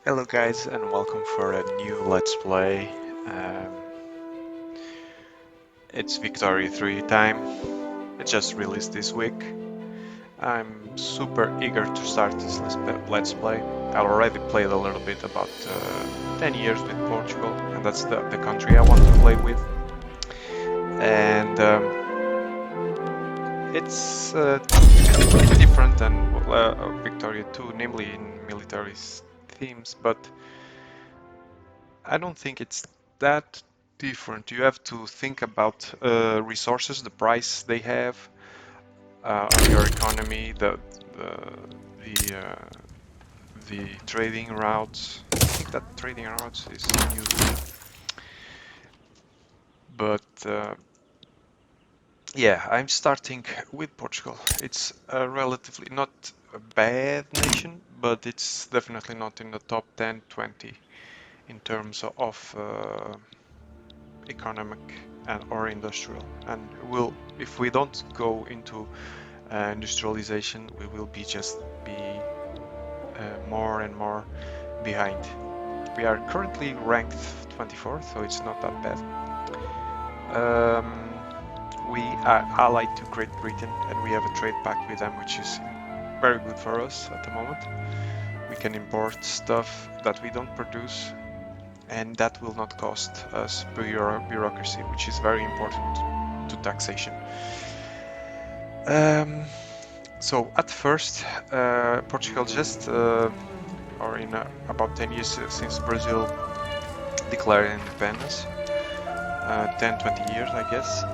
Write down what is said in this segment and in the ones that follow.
Hello guys and welcome for a new Let's Play. Um, it's Victoria 3 time. It just released this week. I'm super eager to start this Let's Play. I already played a little bit about 10 years with Portugal, and that's the country I want to play with. And it's a bit different than Victoria 2, namely in military themes, but I don't think it's that different. You have to think about resources, the price they have on your economy, the the trading routes. I think that trading routes is new, but yeah, I'm starting with Portugal. It's a relatively not a bad nation, but it's definitely not in the top 10, 20 in terms of economic and or industrial, and will if we don't go into industrialization we will be just be more and more behind. We are currently ranked 24th, so it's not that bad. We are allied to Great Britain and we have a trade pact with them, which is very good for us at the moment. We can import stuff that we don't produce, and that will not cost us bureaucracy, which is very important to taxation. So at first, Portugal just, or in about 10 years since Brazil declared independence, 10, 20 years I guess,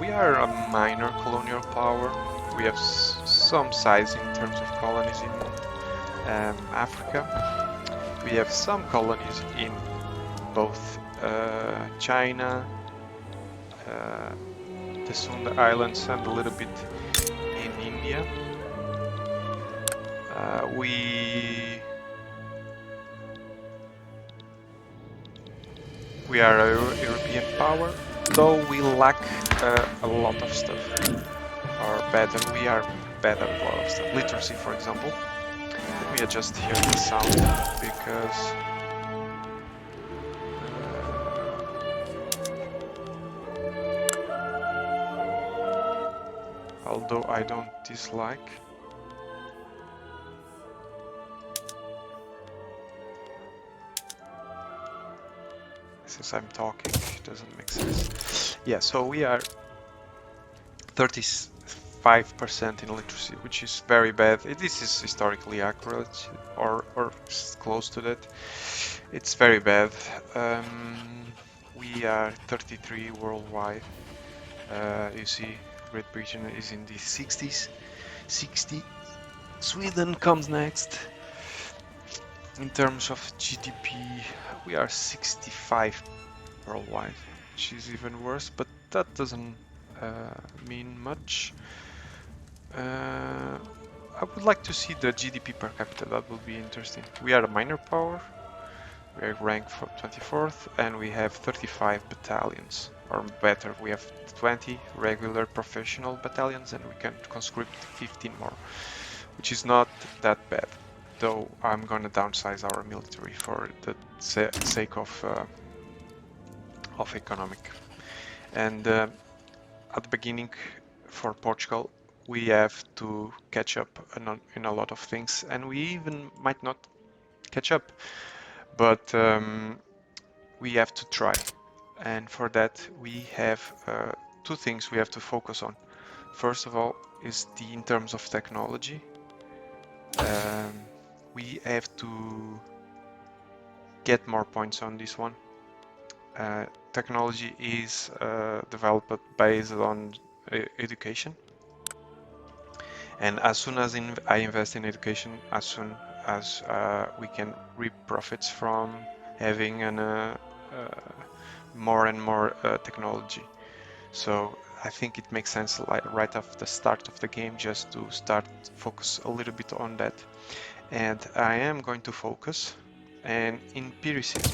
we are a minor colonial power. We have some size in terms of colonies in Africa. We have some colonies in both China, the Sunda Islands, and a little bit in India. We are a European power, though we lack a lot of stuff. We are bad at a lot of stuff. Literacy, for example. Let me adjust here the sound because although I don't dislike. Since I'm talking, it doesn't make sense. Yeah, so we are 35% in literacy, which is very bad. This is historically accurate, or close to that. It's very bad. We are 33 worldwide. You see, Great Britain is in the 60s. 60. Sweden comes next. In terms of GDP, we are 65 worldwide, which is even worse, but that doesn't mean much. I would like to see the GDP per capita, that would be interesting. We are a minor power, we are ranked 24th, and we have 35 battalions, or better, we have 20 regular professional battalions, and we can conscript 15 more, which is not that bad. Though I'm gonna downsize our military for the sake of economic. And at the beginning, for Portugal, we have to catch up in a lot of things, and we even might not catch up, but we have to try. And for that, we have two things we have to focus on. First of all, is in terms of technology. We have to get more points on this one. Technology is developed based on education, and as soon as I invest in education, as soon as we can reap profits from having more and more technology. So I think it makes sense, like right off the start of the game, just to start focus a little bit on that. And I am going to focus on empiricism,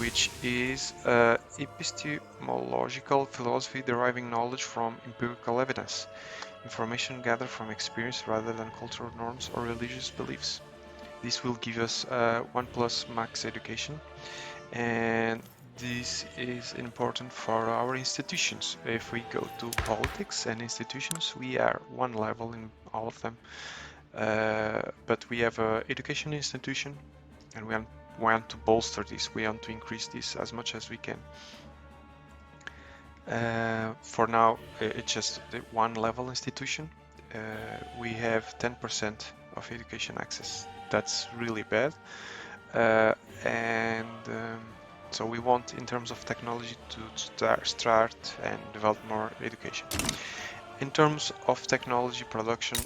which is epistemological philosophy deriving knowledge from empirical evidence, information gathered from experience rather than cultural norms or religious beliefs. This will give us 1+ max education, and this is important for our institutions. If we go to politics and institutions, we are one level in all of them, but we have an education institution, and we want to bolster this. We want to increase this as much as we can. For now, it's just the one level institution. We have 10% of education access. That's really bad. So we want, in terms of technology, to start and develop more education. In terms of technology production,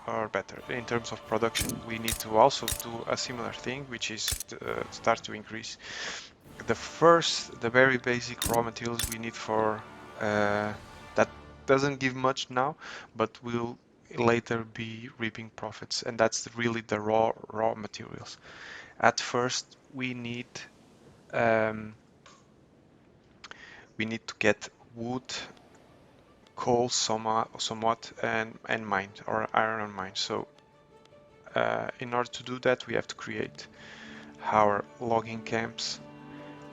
or better, in terms of production, we need to also do a similar thing, which is start to increase the very basic raw materials we need for that doesn't give much now, but will later be reaping profits, and that's really the raw materials. At first, we need to get wood, coal somewhat, and mined, or iron mined. So in order to do that, we have to create our logging camps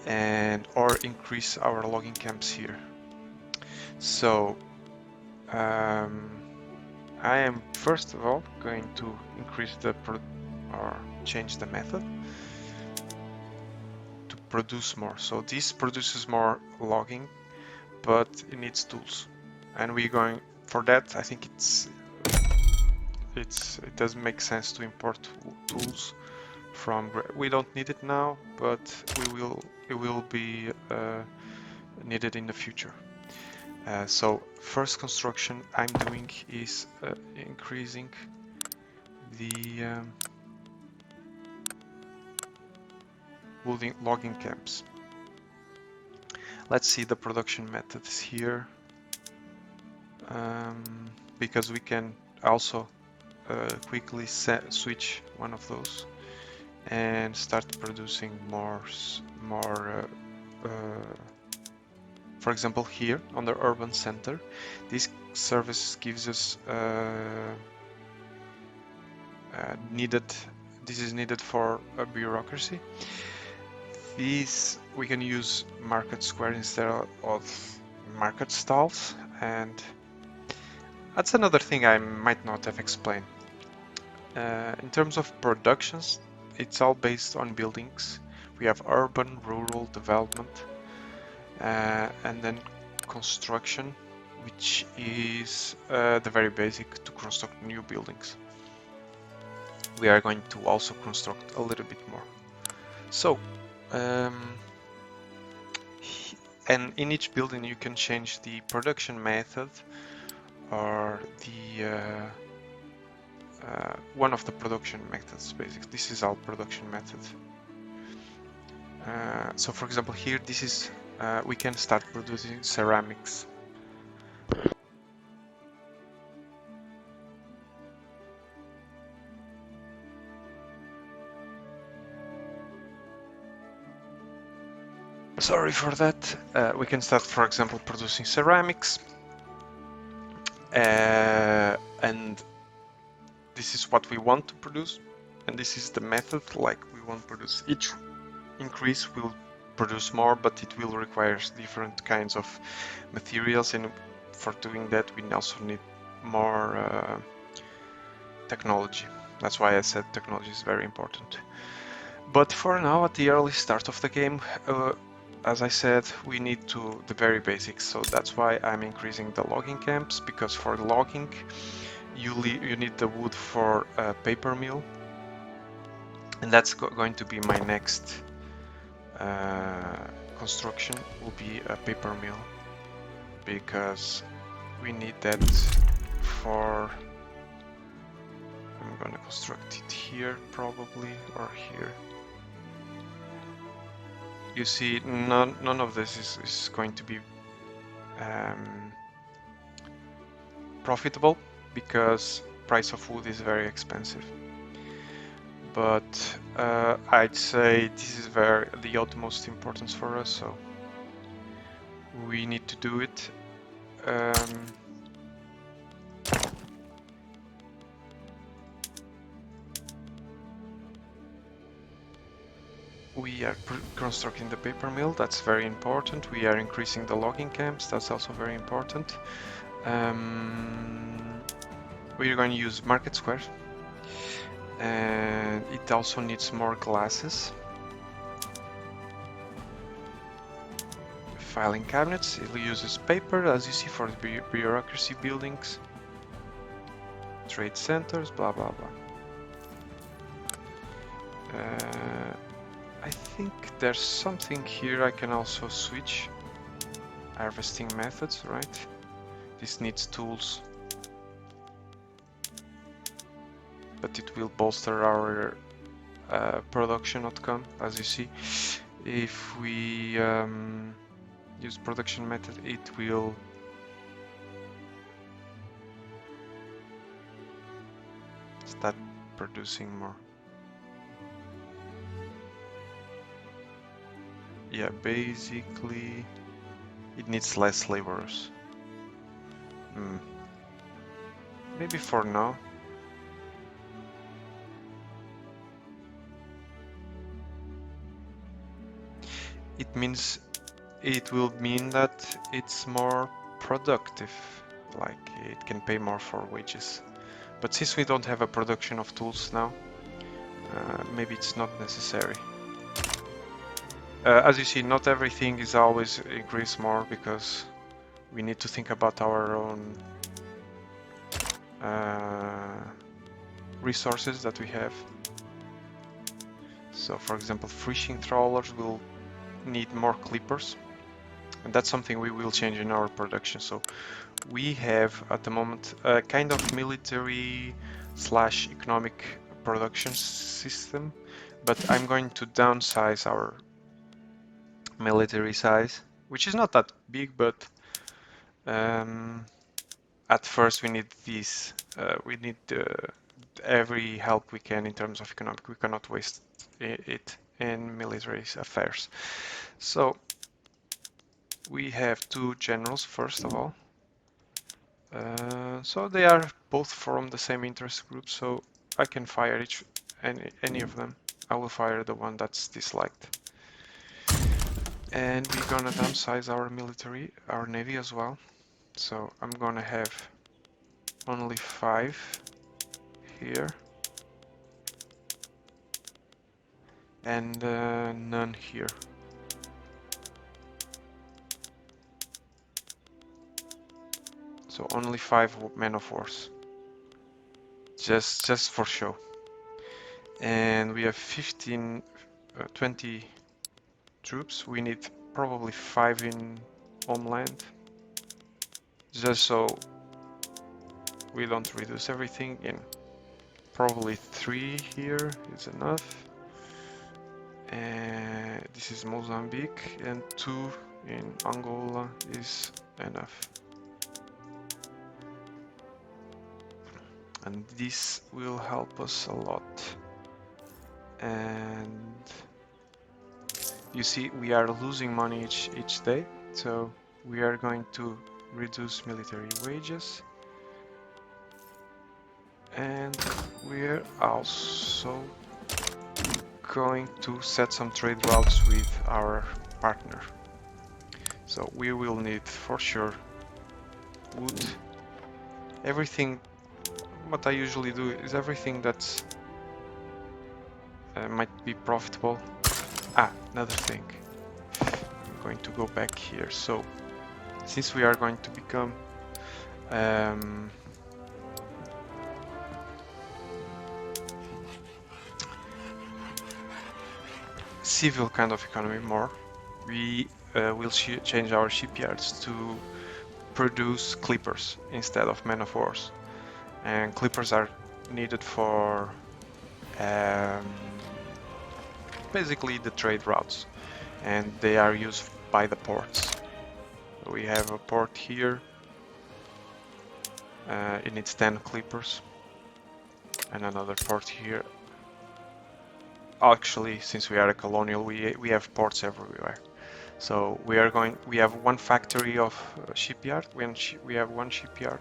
or increase our logging camps here. So I am first of all going to increase or change the method to produce more. So this produces more logging, but it needs tools, and we're going for that. I think it doesn't make sense to import tools from. We don't need it now, but it will be needed in the future. So first construction I'm doing is increasing the logging camps. Let's see the production methods here, because we can also quickly switch one of those and start producing more. For example, here on the urban center, this service gives us this is needed for a bureaucracy. These we can use market square instead of market stalls, and that's another thing I might not have explained. In terms of productions, it's all based on buildings. We have urban, rural development, and then construction, which is the very basic to construct new buildings. We are going to also construct a little bit more. So, and in each building you can change the production method or the one of the production methods. Basically, this is our production method. So, for example, here this is we can start producing ceramics. Sorry for that. We can start, for example, producing ceramics, and this is what we want to produce, and this is the method like we want to produce. Each increase will produce more, but it will require different kinds of materials, and for doing that we also need more technology. That's why I said technology is very important. But for now, at the early start of the game, as I said, we need the very basics. So that's why I'm increasing the logging camps, because for logging you need the wood for a paper mill, and that's going to be my next construction, will be a paper mill, because we need that for. I'm gonna construct it here probably, or here. You see, none of this is going to be profitable, because price of wood is very expensive. But I'd say this is the utmost importance for us, so we need to do it. We are constructing the paper mill, that's very important. We are increasing the logging camps, that's also very important. We're going to use Market Square, and it also needs more glasses. Filing cabinets, it uses paper, as you see, for the bureaucracy buildings. Trade centers, blah blah blah. I think there's something here I can also switch. Harvesting methods, right? This needs tools, but it will bolster our production outcome, as you see. If we use production method, it will start producing more. Yeah, basically it needs less laborers. Maybe for now. It will mean that it's more productive, like it can pay more for wages. But since we don't have a production of tools now, maybe it's not necessary. As you see, not everything is always increased more, because we need to think about our own resources that we have. So for example, fishing trawlers will need more clippers, and that's something we will change in our production. So we have at the moment a kind of military / economic production system, but I'm going to downsize our military size, which is not that big, but at first we need this. We need every help we can in terms of economic. We cannot waste it in military affairs. So we have two generals, first of all. So they are both from the same interest group, so I can fire any of them. I will fire the one that's disliked. And we're gonna downsize our military, our navy as well. So I'm gonna have only 5 here, and none here. So only 5 men of wars, just for show. And we have 20 troops. We need probably 5 in homeland, just so we don't reduce everything in. Probably 3 here is enough. And this is Mozambique, and 2 in Angola is enough. And this will help us a lot. And you see, we are losing money each day, so we are going to reduce military wages. And we're also going to set some trade routes with our partner. So we will need for sure wood. Everything, what I usually do is everything that's might be profitable. Another thing. I'm going to go back here. So since we are going to become civil kind of economy more, we will change our shipyards to produce clippers instead of men of wars. And clippers are needed for basically the trade routes, and they are used by the ports. So we have a port here, it needs 10 clippers, and another port here. Actually, since we are a colonial, we have ports everywhere. So we have one factory of shipyard. We have one shipyard,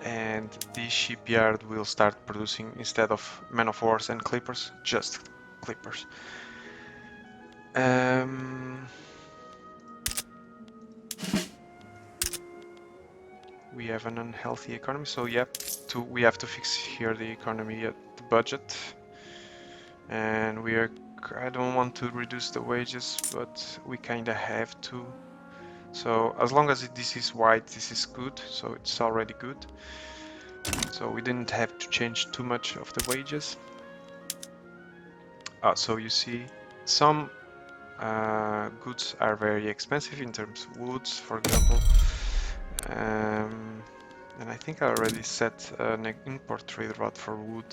and this shipyard will start producing, instead of men of wars and clippers, just clippers. We have an unhealthy economy, so yeah, we have to fix here the economy at the budget. And I don't want to reduce the wages, but we kinda have to. So as long as this is white, this is good, so it's already good. So we didn't have to change too much of the wages. So you see, some goods are very expensive in terms of woods, for example. And I think I already set an import trade route for wood,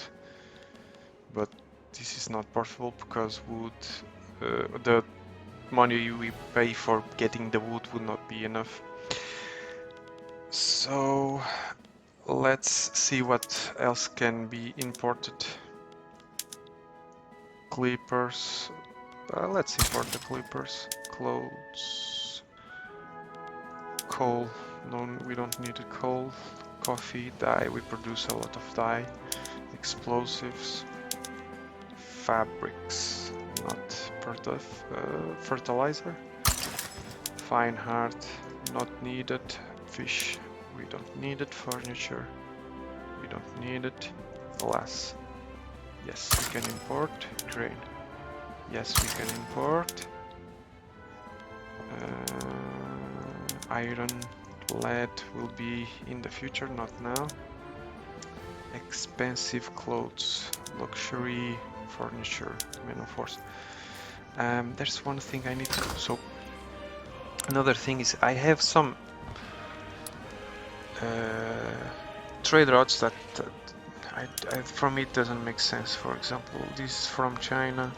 but this is not possible because wood, the money we pay for getting the wood would not be enough. So let's see what else can be imported. Clippers. Let's import the clippers. Clothes. Coal. No, we don't need coal. Coffee. Dye. We produce a lot of dye. Explosives. Fabrics. Not part of fertilizer. Fine art. Not needed. Fish. We don't need it. Furniture. We don't need it. Glass. Yes, we can import. Grain. Yes, we can import. Iron, lead will be in the future, not now. Expensive clothes, luxury furniture, men of force. There's one thing I need to do. So another thing is I have some trade routes that for me it doesn't make sense. For example, this is from China.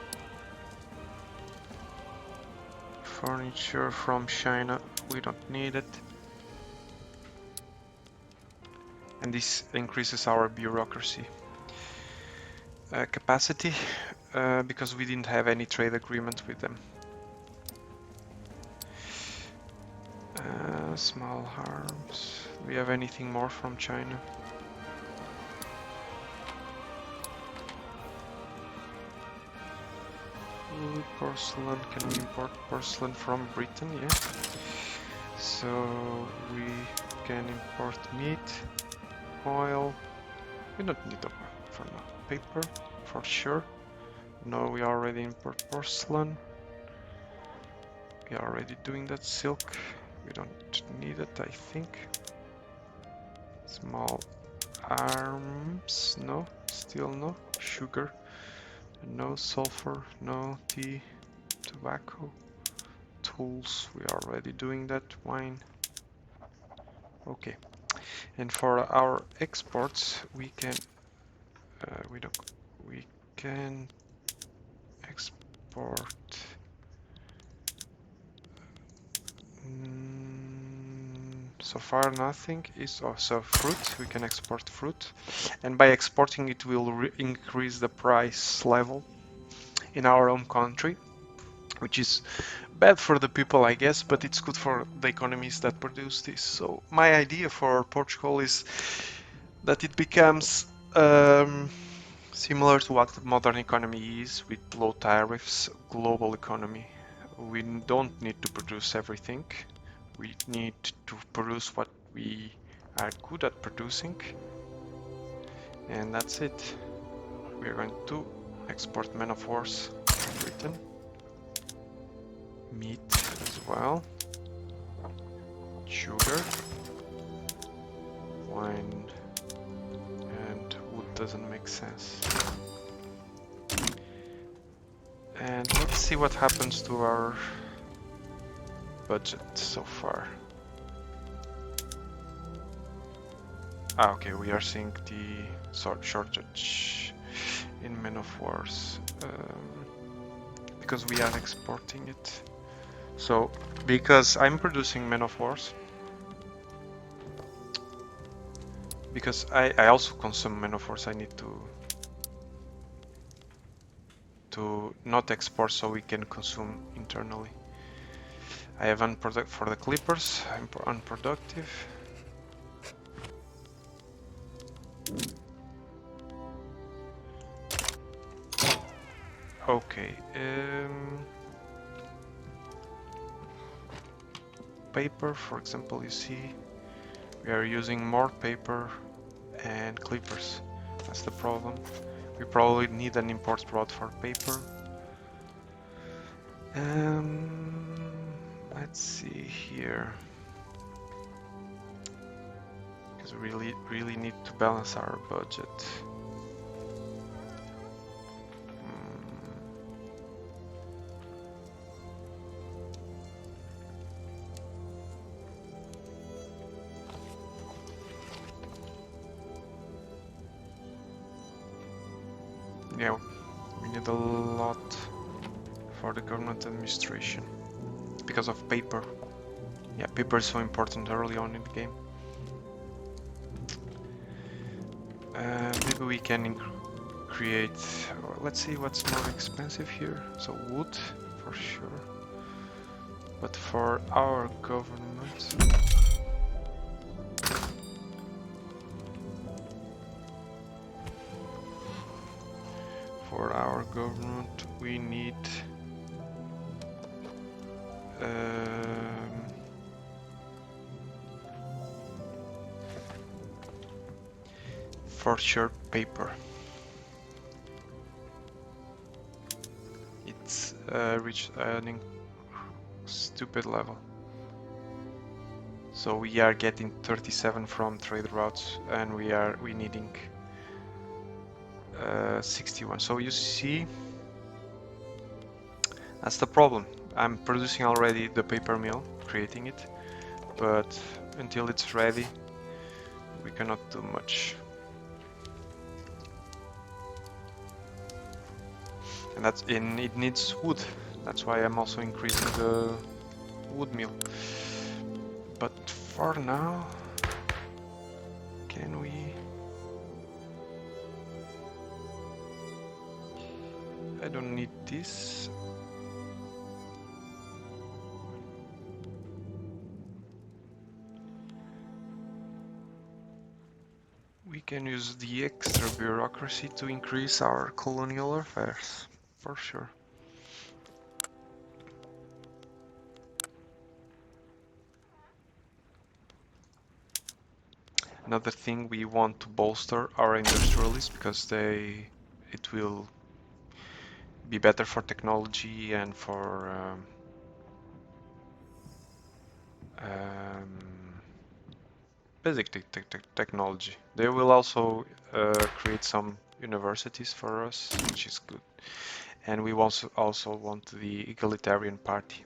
Furniture from China, we don't need it. And this increases our bureaucracy. Capacity, because we didn't have any trade agreement with them. Small arms. Do we have anything more from China? Porcelain, can we import porcelain from Britain? Yeah. So we can import meat, oil. We don't need oil for now. Paper, for sure. No, we already import porcelain. We are already doing that. Silk, we don't need it, I think. Small arms, no, still no. Sugar, no. Sulfur, no. Tea, tobacco. Tools, we are already doing that. Wine. Okay. And for our exports, we can export so far nothing is also fruit. We can export fruit, and by exporting it will increase the price level in our own country, which is bad for the people, I guess, but it's good for the economies that produce this. So my idea for Portugal is that it becomes similar to what the modern economy is, with low tariffs, global economy. We don't need to produce everything. We need to produce what we are good at producing. And that's it. We're going to export men of wars to Britain. Meat as well. Sugar. Wine. And wood doesn't make sense. And let's see what happens to our budget so far. Okay, we are seeing the shortage in men of wars because we are exporting it. So, because I'm producing men of wars, because I also consume men of wars, I need to not export so we can consume internally. I have for the clippers, I'm unproductive. Okay. Paper, for example, you see we are using more paper and clippers. That's the problem. We probably need an import route for paper. Let's see here. Because we really need to balance our budget. Yeah, we need a lot for the government administration because of paper. Yeah, paper is so important early on in the game. Maybe we can create, let's see what's more expensive here. So wood, for sure. But for our government, we need for sure paper. It's reached an stupid level. So we are getting 37 from trade routes, and we needing 61. So you see, that's the problem. I'm producing already the paper mill, creating it, but until it's ready, we cannot do much. And it needs wood. That's why I'm also increasing the wood mill. But for now, can we? I don't need this. We can use the extra bureaucracy to increase our colonial affairs, for sure. Another thing, we want to bolster our industrialists because it will be better for technology and for basic technology. They will also create some universities for us, which is good. And we also want the egalitarian party.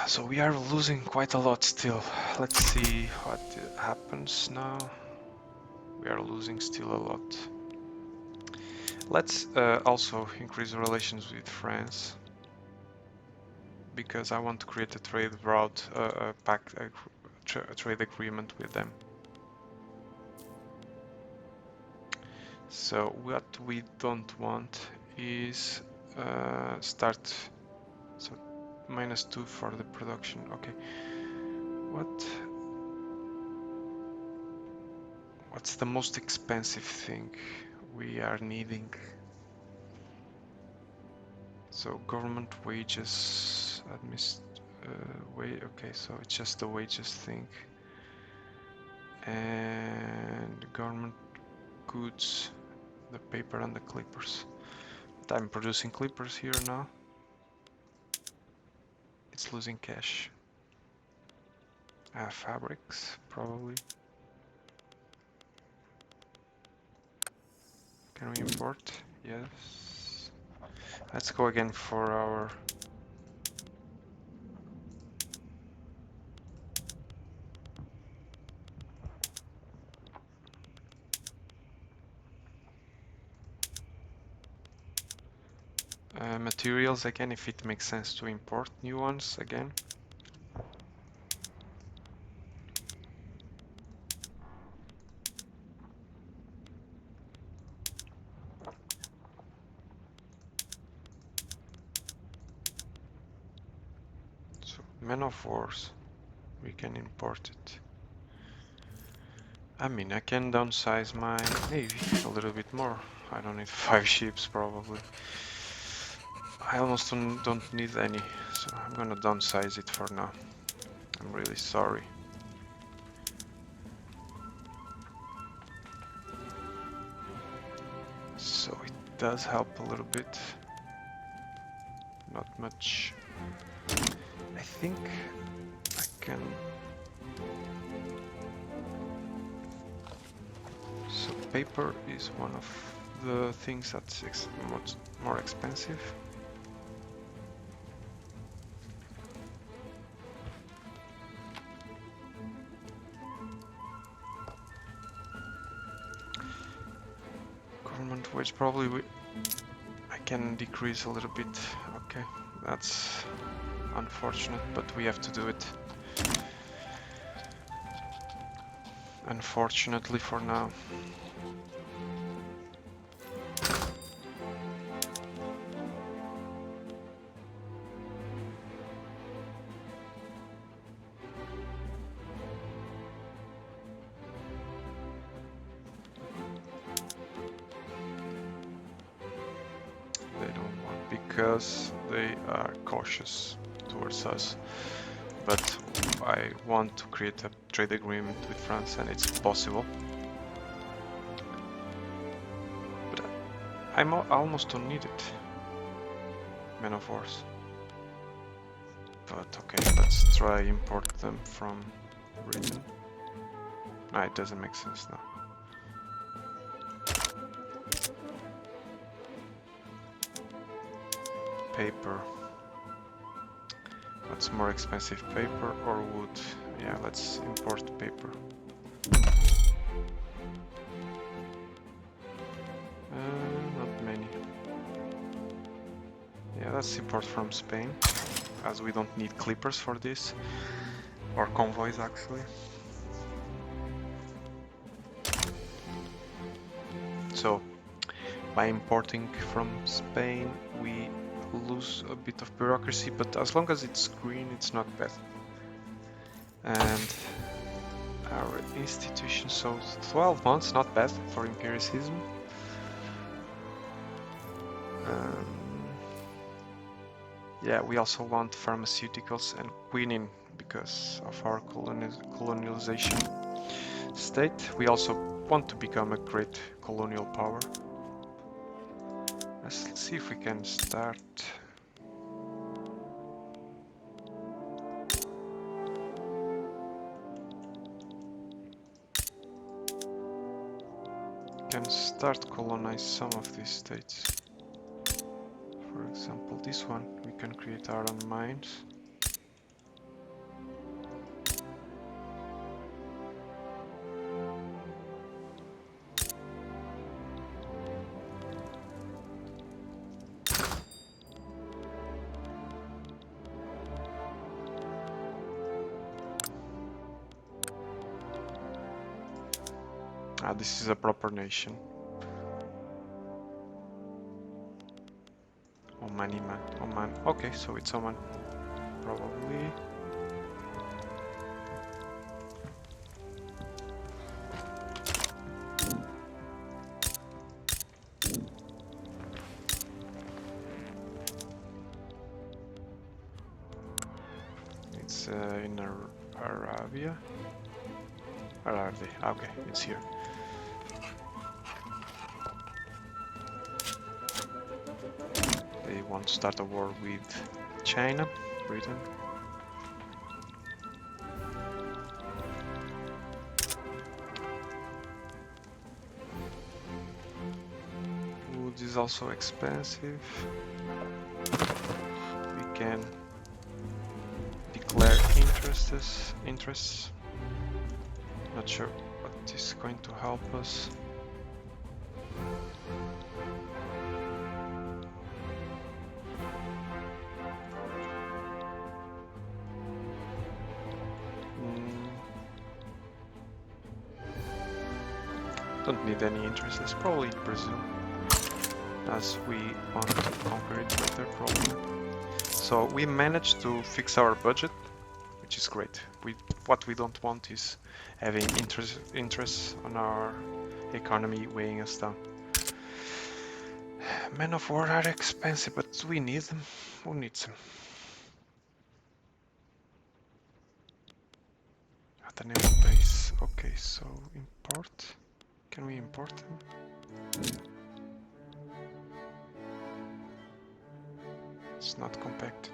So we are losing quite a lot still. Let's see what happens now. We are losing still a lot. Let's also increase relations with France, because I want to create a trade route, a trade agreement with them. So what we don't want is start. So -2 for the production. Okay. What's the most expensive thing we are needing? So government wages, okay, so it's just the wages thing. And government goods, the paper and the clippers. But I'm producing clippers here now. It's losing cash. Fabrics, probably. Can we import? Yes. Let's go again for our materials again, if it makes sense to import new ones again. So men of wars, we can import it. I mean, I can downsize my navy a little bit more. I don't need 5 ships probably. I almost don't need any, so I'm gonna downsize it for now. I'm really sorry. So it does help a little bit. Not much. I think I can... So paper is one of the things that's much more expensive. Government wage probably I can decrease a little bit. Okay, that's unfortunate, but we have to do it. Unfortunately for now. They don't want, because they are cautious towards us. But I want to create a trade agreement with France, and it's possible. But I almost don't need it. Men of Wars. But okay, let's try import them from Britain. No, it doesn't make sense now. Paper. What's more expensive, paper or wood? Yeah, let's import paper. Not many. Yeah, let's import from Spain, as we don't need clippers for this, or convoys actually. So, by importing from Spain, we lose a bit of bureaucracy, but as long as it's green, it's not bad. And our institution, so 12 months, not bad for empiricism. Yeah, we also want pharmaceuticals and quinine because of our colonialization state. We also want to become a great colonial power. Let's see if we can start. Can start colonize some of these states. For example, this one, we can create our own mines. Ah, this is a proper nation. Oman. Okay, so it's Oman. Probably. It's in Arabia. Where are they? Okay, it's here. They want to start a war with China, Britain. Wood is also expensive. We can declare interests. Not sure what is going to help us. Don't need any interests, probably Brazil, as we want to conquer it later probably. So we managed to fix our budget, which is great. What we don't want is having interests on our economy weighing us down. Men of war are expensive, but we need them. Who needs them? At the naval base. Okay, so import. Can we import them? It's not competitive.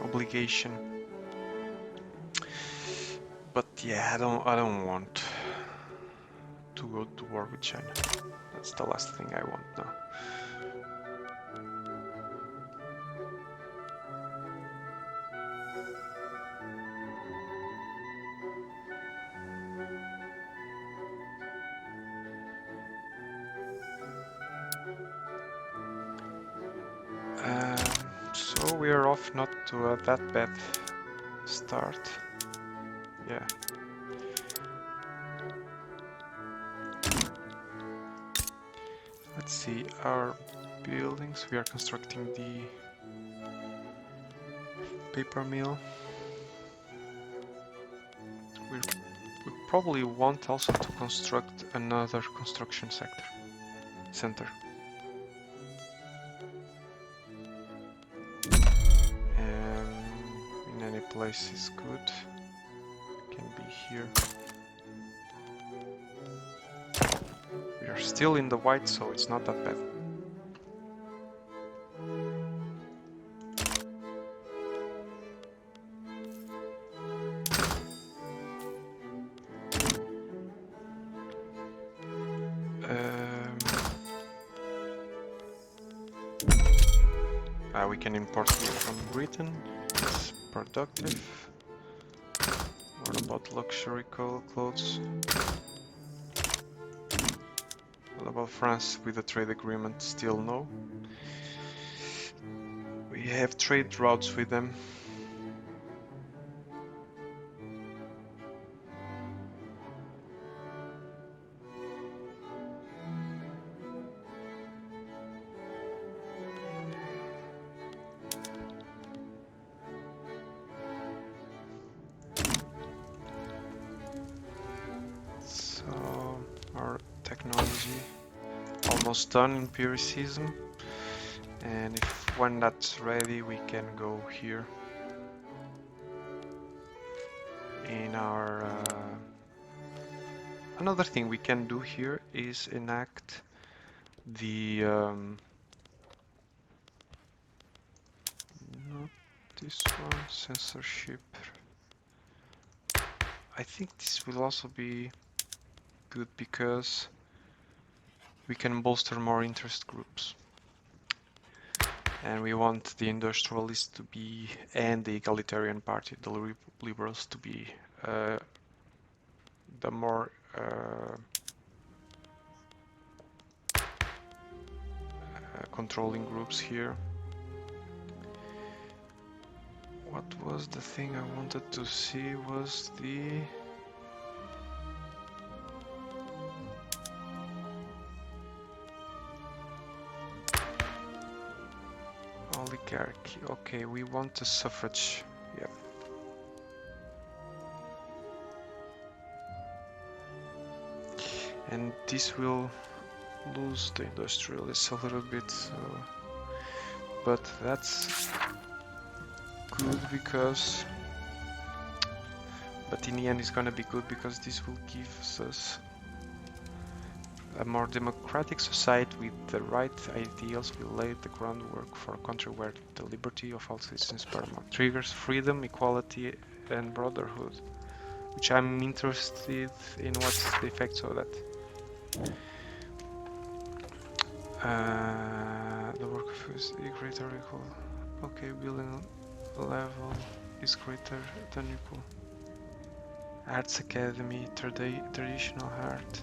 Obligation. But yeah, I don't want to go to war with China. That's the last thing I want now. So we are off not to a that bad start. Yeah. Let's see our buildings. We are constructing the paper mill. We probably want also to construct another construction center. In any place is good. Can be here. We are still in the white, so it's not that bad. We can import it from Britain. It's productive. What about luxury clothes? What about France with a trade agreement? Still no. We have trade routes with them. Our technology almost done in empiricism, and when that's ready we can go here in our another thing we can do here is enact the not this one, censorship. I think this will also be good because we can bolster more interest groups, and we want the industrialists to be and the egalitarian party, the liberals, to be the more controlling groups here. What was the thing I wanted to see was the oligarchy. Okay, we want the suffrage. Yep. And this will lose the industrialists a little bit, so but that's good because in the end it's gonna be good because this will give us a more democratic society with the right ideals. Will lay the groundwork for a country where the liberty of all citizens is paramount, triggers freedom, equality and brotherhood, which I'm interested in what's the effects of that. The work of is greater or equal. Okay, building level is greater than equal. Arts Academy, traditional art.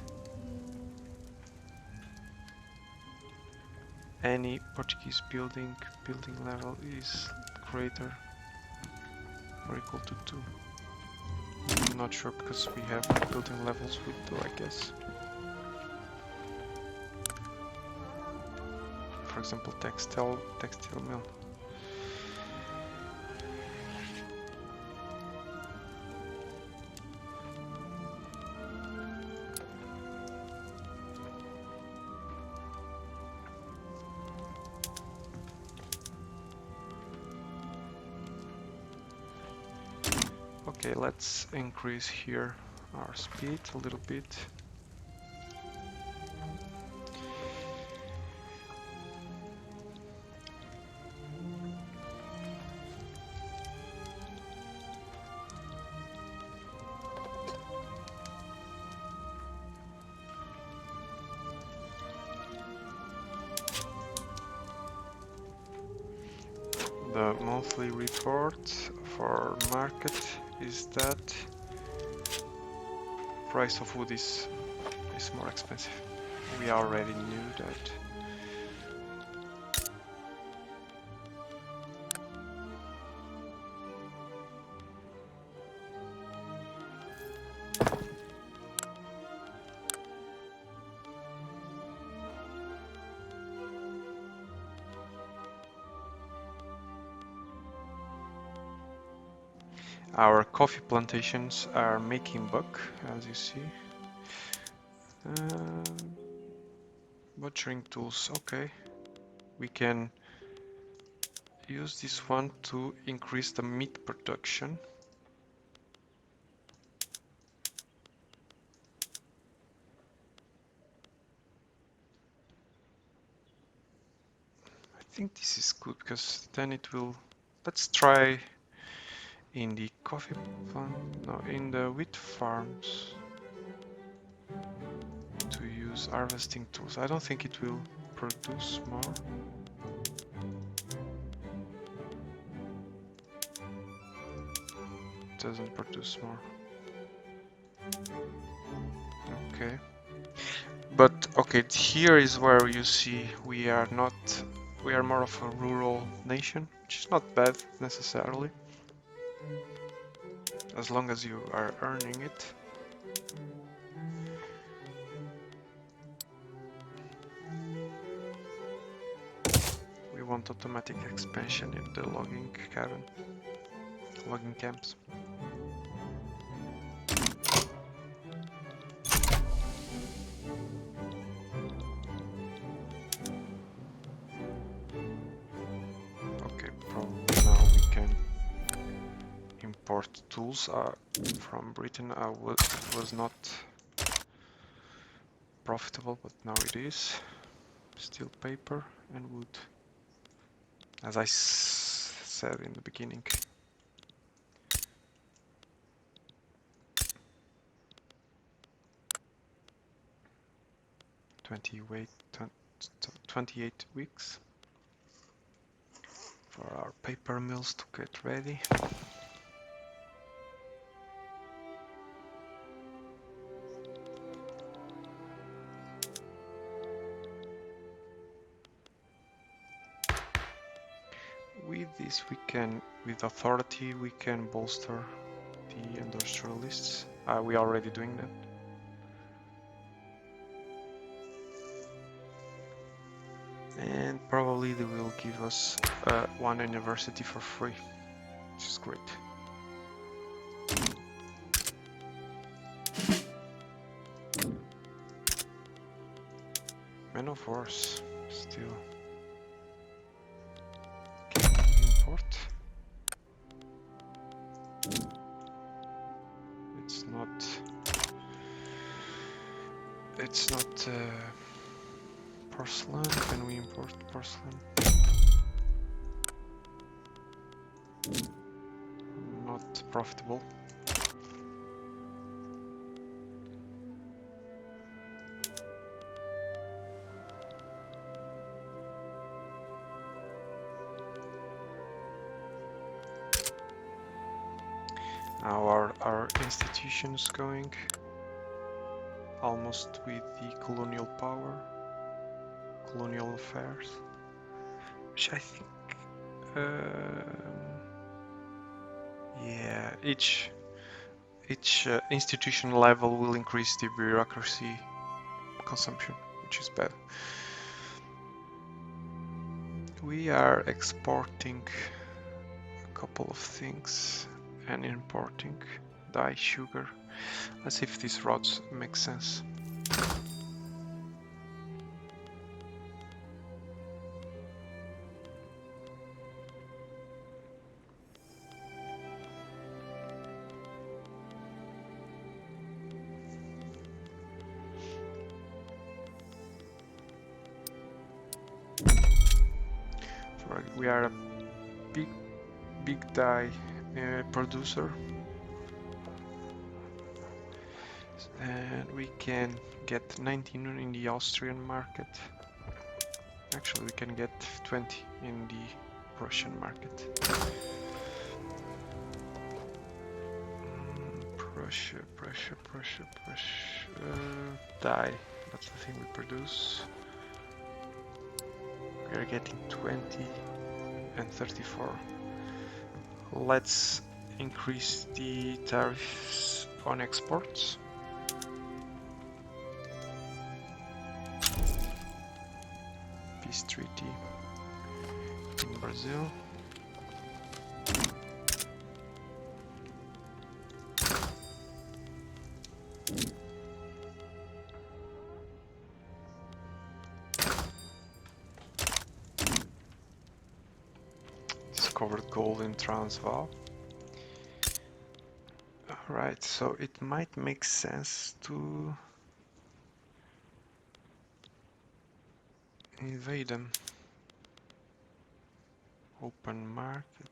Any Portuguese building level is greater or equal to 2. I'm not sure because we have building levels with 2, I guess. for example, textile mill. Okay, let's increase here our speed a little bit. The monthly report for market is that price of wood is more expensive. We already knew that. Our coffee plantations are making buck, as you see. Butchering tools, okay. We can use this one to increase the meat production. I think this is good because then it will. Let's try in the coffee plant, no, in the wheat farms to use harvesting tools. I don't think it will produce more. It doesn't produce more. Okay. But okay, here is where you see we are more of a rural nation, which is not bad necessarily, as long as you are earning it. We want automatic expansion in the logging camps. Okay, probably now we can import tools from Britain. It was not profitable, but now it is. Still paper and wood, as I said in the beginning. Wait, 28 weeks for our paper mills to get ready. With this with authority, we can bolster the industrialists. We are already doing that. And probably they will give us one university for free, which is great. Man of Wars, still. Import. It's not porcelain. Can we import porcelain? Not profitable. Now our institutions going almost with the colonial power, colonial affairs, which I think, yeah, each institution level will increase the bureaucracy consumption, which is bad. We are exporting a couple of things and importing dye, sugar. Let's see if these roads make sense. We are a big dye producer, and we can get 19 in the Austrian market. Actually, we can get 20 in the Russian market. Prussia. Dye, that's the thing we produce. We are getting 20 and 34. Let's increase the tariffs on exports. Peace treaty in Brazil. Discovered gold in Transvaal. Alright, so it might make sense to invade them. Open market,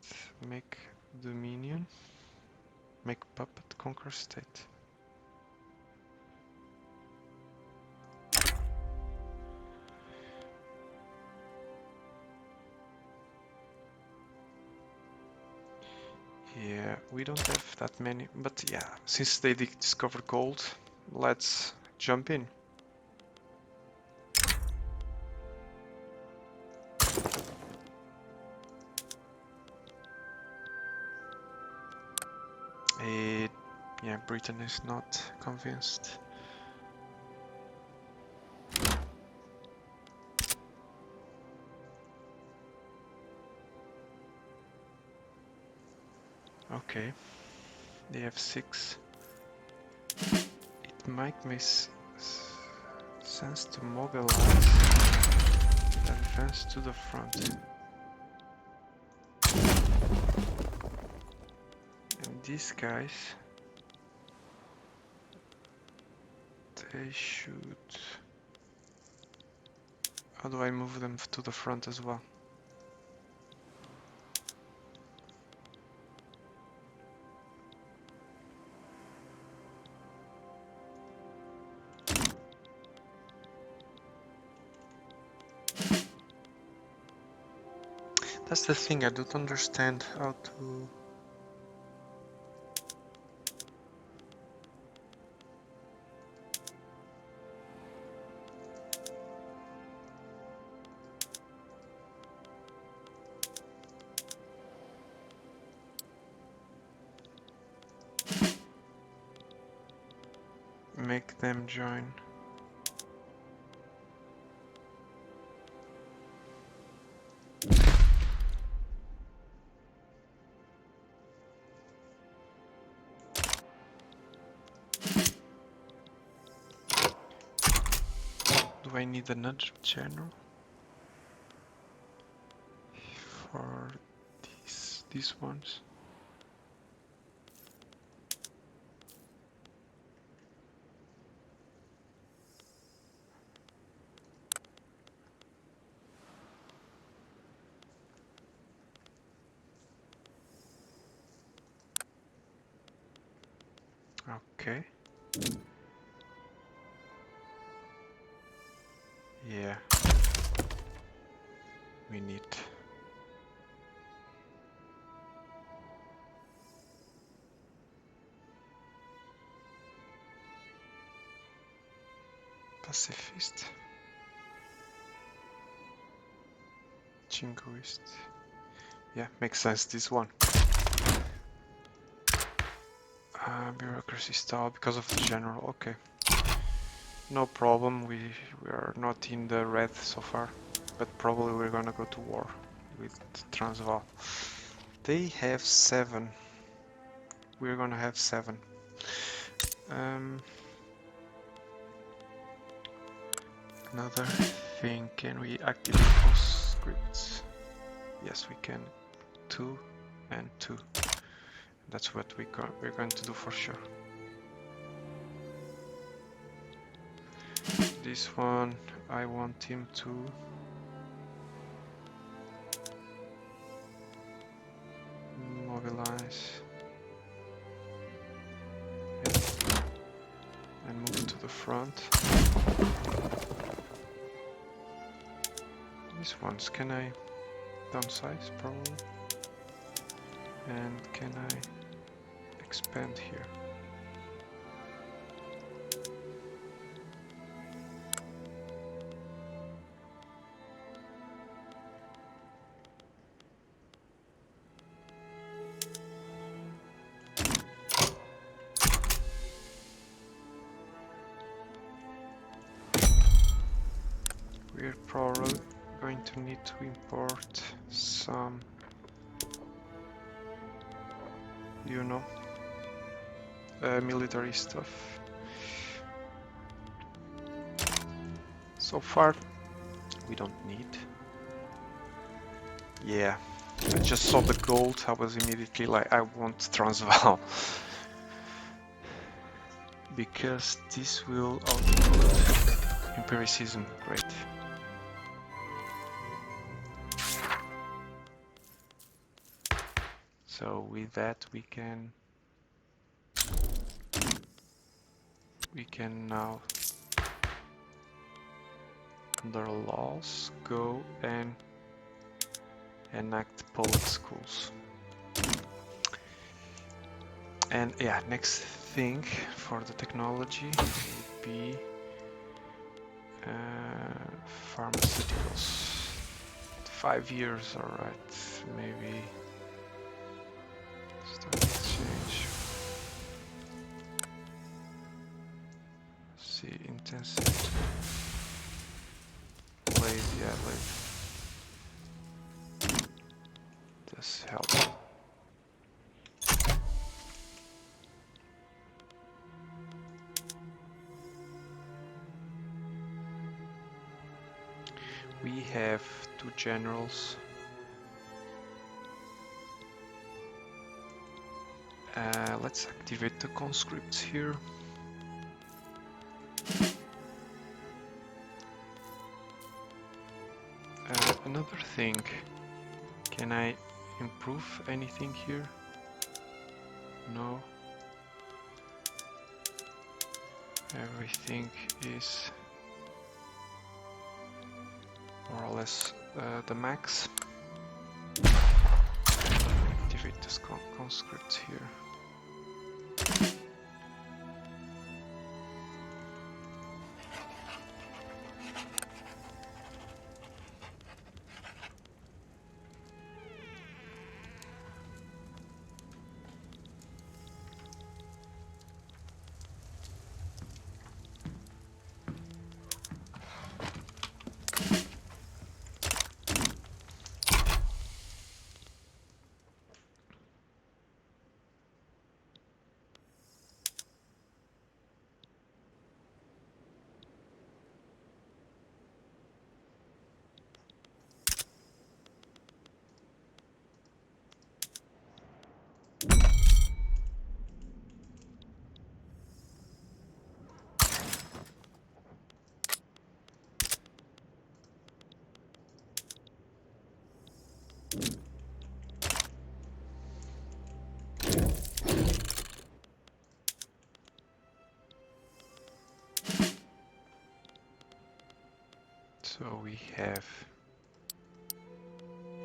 make dominion, make puppet, conquer state. Yeah, we don't have that many, but yeah, since they discovered gold, let's jump in. Yeah, Britain is not convinced. Okay, they have 6. It might make sense to mobilize and advance to the front. And these guys, they should... How do I move them to the front as well? That's the thing, I don't understand how to... make them join. Do I need another general for these ones? Okay. Yeah. We need... pacifist. Jingoist. Yeah, makes sense, this one. Bureaucracy style because of the general, okay. No problem, we are not in the red so far. but probably we're gonna go to war with Transvaal. They have 7. We're gonna have 7. Another thing, can we activate conscripts? Yes, we can. 2 and 2. That's what we're going to do for sure. This one, I want him to mobilize and move to the front. These ones, can I downsize? Probably. And can I expand here? We're probably going to need to import some, you know, military stuff. So far, we don't need. Yeah, I just saw the gold, I was immediately like, I want Transvaal. Because this will output empiricism, great. So with that we can now under laws go and enact public schools. And yeah, next thing for the technology would be pharmaceuticals. 5 years, alright, maybe stock exchange. See, intensive. Lazy, yeah, lazy. This helps. We have 2 generals. Let's activate the conscripts here. Another thing, can I improve anything here? No. Everything is more or less the max. Activate this conscripts here. So we have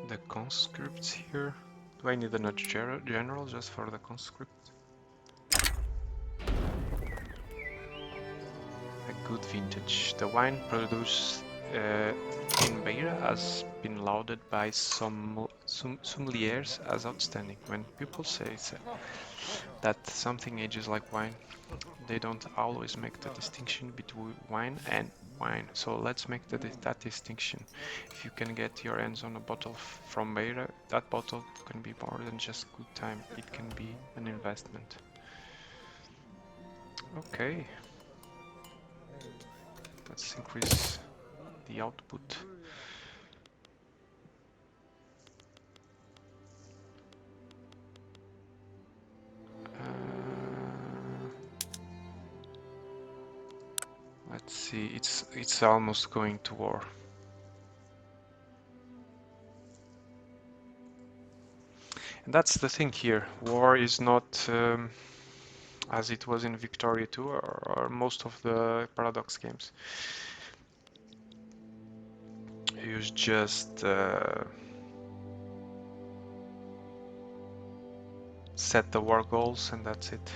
the conscripts here. Do I need another general just for the conscript? A good vintage. The wine produced in Beira has been lauded by some sommeliers as outstanding. When people say that something ages like wine, they don't always make the distinction between wine and wine. So let's make that distinction. If you can get your hands on a bottle from Beira, that bottle can be more than just good time. It can be an investment. Okay. Let's increase the output. Let's see, it's almost going to war. And that's the thing here. War is not as it was in Victoria 2 or most of the Paradox games. You just set the war goals and that's it.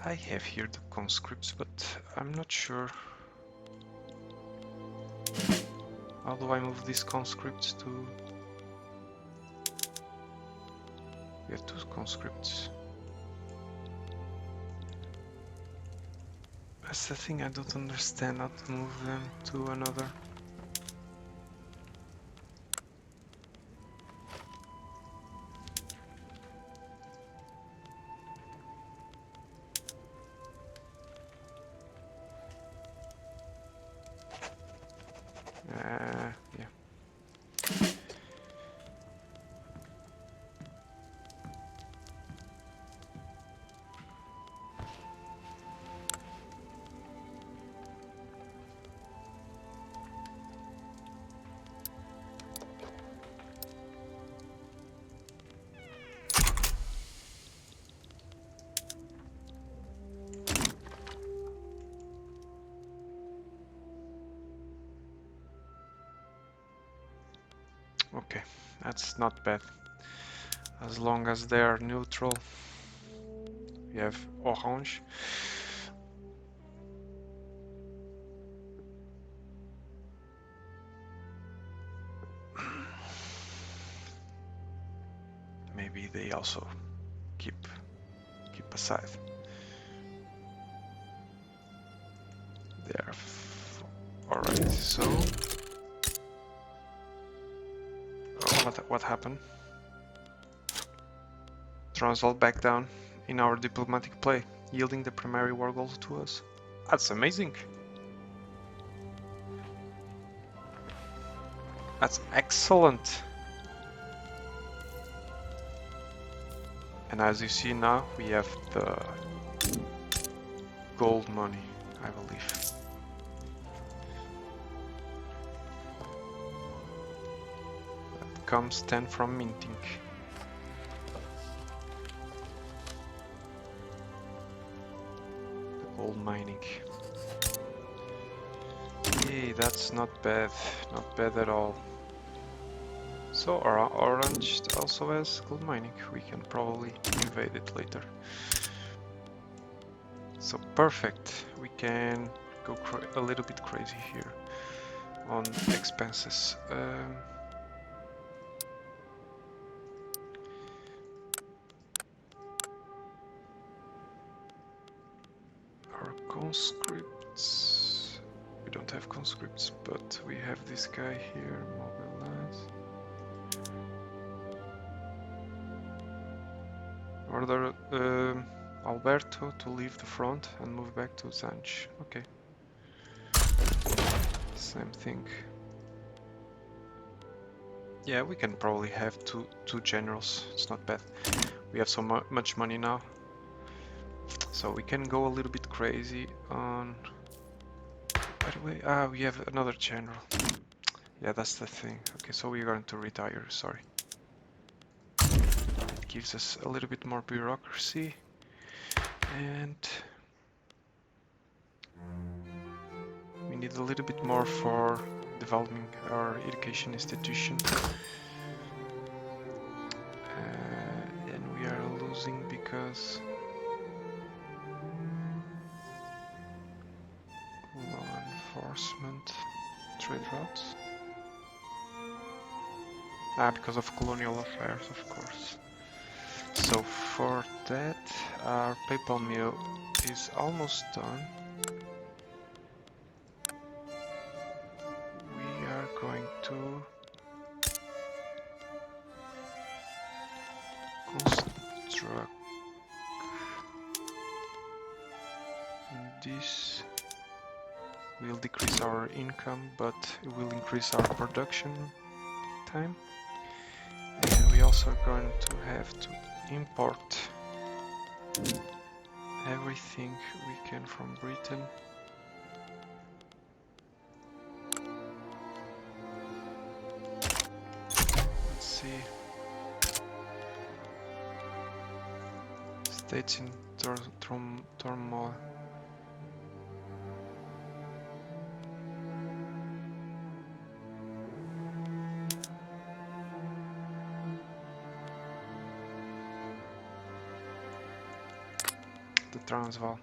I have here the conscripts, but I'm not sure. How do I move these conscripts to... We have 2 conscripts. That's the thing, I don't understand how to move them to another. Yeah. Okay, that's not bad. As long as they are neutral. We have orange. Maybe they also keep aside. There. Alright, so what happened? Transvaal back down in our diplomatic play, yielding the primary war goal to us. That's amazing. That's excellent. And as you see now, we have the gold money, I believe. That comes 10 from minting. The gold mining. Hey, that's not bad at all. So orange also has gold mining. We can probably invade it later. So perfect. We can go a little bit crazy here on expenses. Our conscripts. We don't have conscripts, but we have this guy here. Mobilize. Order Alberto to leave the front and move back to Zanj. Okay. Same thing. Yeah, we can probably have two generals. It's not bad. We have so much money now. So we can go a little bit crazy on... By the way, we have another general. Yeah, that's the thing. Okay, so we're going to retire, sorry. It gives us a little bit more bureaucracy. And... we need a little bit more for developing our education institution. And we are losing because... law enforcement, trade routes. Because of colonial affairs, of course. So for that, our PayPal mill is almost done. to construct this. Will decrease our income, but it will increase our production time. And we also are going to have to import everything we can from Britain. Let's see. States in turmoil. The Transvaal.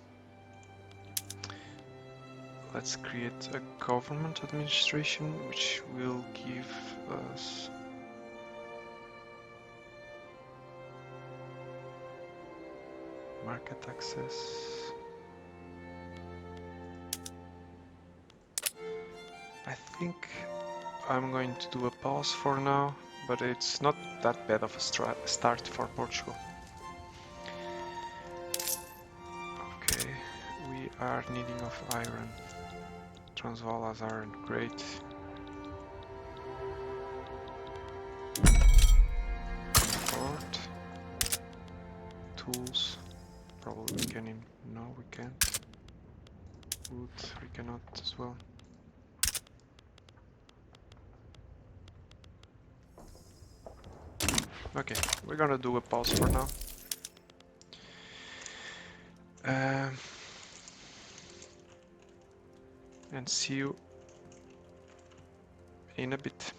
Let's create a government administration which will give us market access. I think I'm going to do a pause for now, but it's not that bad of a start for Portugal. Okay, we are needing of iron. Transvaal has iron, great. Import. Tools. Probably we can no, we can't. Wood, we cannot as well. Okay, we're gonna do a pause for now. And see you in a bit.